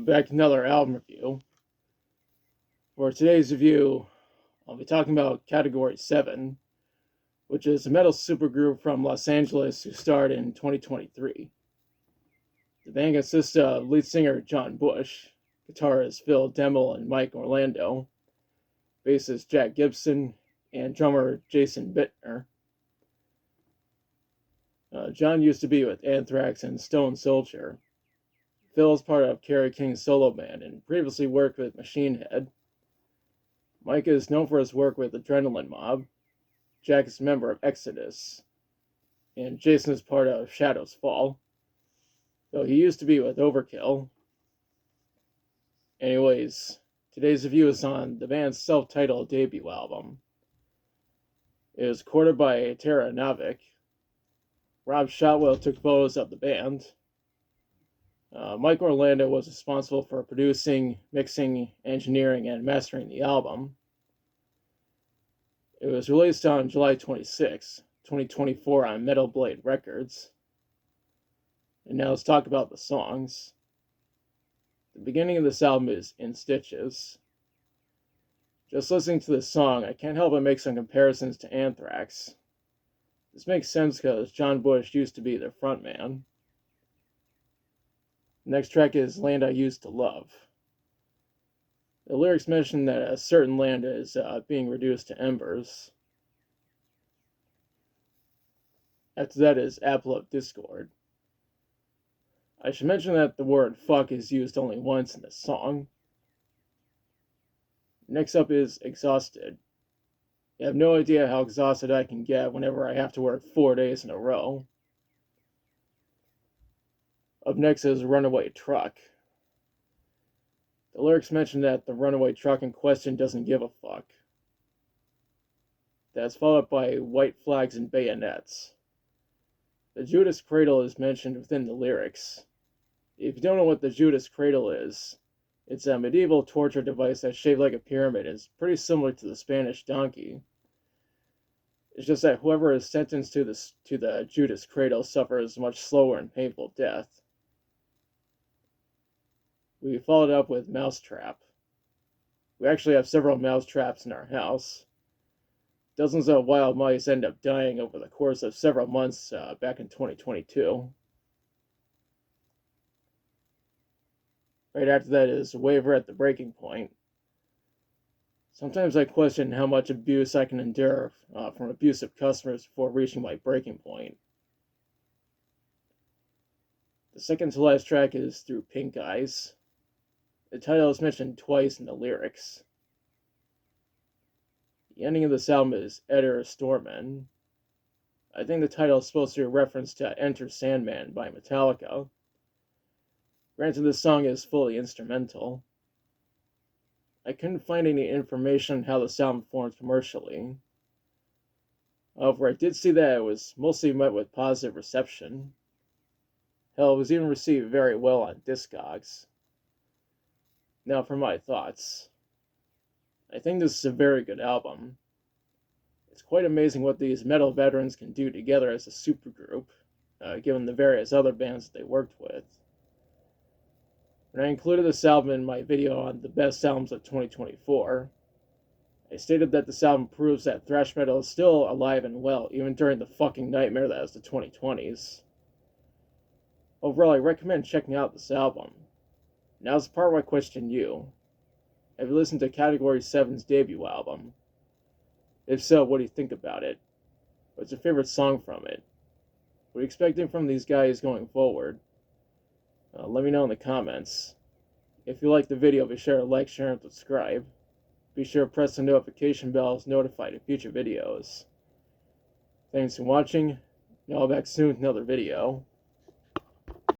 Back to another album review. For today's review, I'll be talking about Category 7, which is a metal supergroup from Los Angeles who starred in 2023. The band consists of lead singer John Bush, guitarists Phil Demmel and Mike Orlando, bassist Jack Gibson, and drummer Jason Bittner. John used to be with Anthrax and Stone Soldier. Phil is part of Kerry King's solo band and previously worked with Machine Head. Mike is known for his work with Adrenaline Mob. Jack is a member of Exodus. And Jason is part of Shadows Fall, though he used to be with Overkill. Anyways, today's review is on the band's self-titled debut album. It was recorded by Tara Novick. Rob Shotwell took photos of the band. Mike Orlando was responsible for producing, mixing, engineering, and mastering the album. It was released on July 26, 2024 on Metal Blade Records. And now let's talk about the songs. The beginning of this album is In Stitches. Just listening to this song, I can't help but make some comparisons to Anthrax. This makes sense because John Bush used to be their frontman. The next track is Land I Used to Love. The lyrics mention that a certain land is being reduced to embers. After that is Apple of Discord. I should mention that the word fuck is used only once in this song. Next up is Exhausted. You have no idea how exhausted I can get whenever I have to work 4 days in a row. Up next is Runaway Truck. The lyrics mention that the runaway truck in question doesn't give a fuck. That's followed by White Flags and Bayonets. The Judas Cradle is mentioned within the lyrics. If you don't know what the Judas Cradle is, it's a medieval torture device that's shaped like a pyramid. It's pretty similar to the Spanish donkey. It's just that whoever is sentenced to the Judas Cradle suffers a much slower and painful death. We followed up with Mousetrap. We actually have several mouse traps in our house. Dozens of wild mice end up dying over the course of several months back in 2022. Right after that is Waver at the Breaking Point. Sometimes I question how much abuse I can endure from abusive customers before reaching my breaking point. The second to last track is Through Pink Eyes. The title is mentioned twice in the lyrics. The ending of this album is Eder Stormen. I think the title is supposed to be a reference to Enter Sandman by Metallica. Granted, this song is fully instrumental. I couldn't find any information on how this album performed commercially. However, I did see that it was mostly met with positive reception. Hell, it was even received very well on Discogs. Now for my thoughts. I think this is a very good album. It's quite amazing what these metal veterans can do together as a supergroup, given the various other bands that they worked with. When I included this album in my video on the best albums of 2024, I stated that this album proves that thrash metal is still alive and well, even during the fucking nightmare that is the 2020s. Overall, I recommend checking out this album. Now's the part where I question you. Have you listened to Category 7's debut album? If so, what do you think about it? What's your favorite song from it? What are you expecting from these guys going forward? Let me know in the comments. If you like the video, be sure to like, share, and subscribe. Be sure to press the notification bell to notified of future videos. Thanks for watching, and I'll be back soon with another video.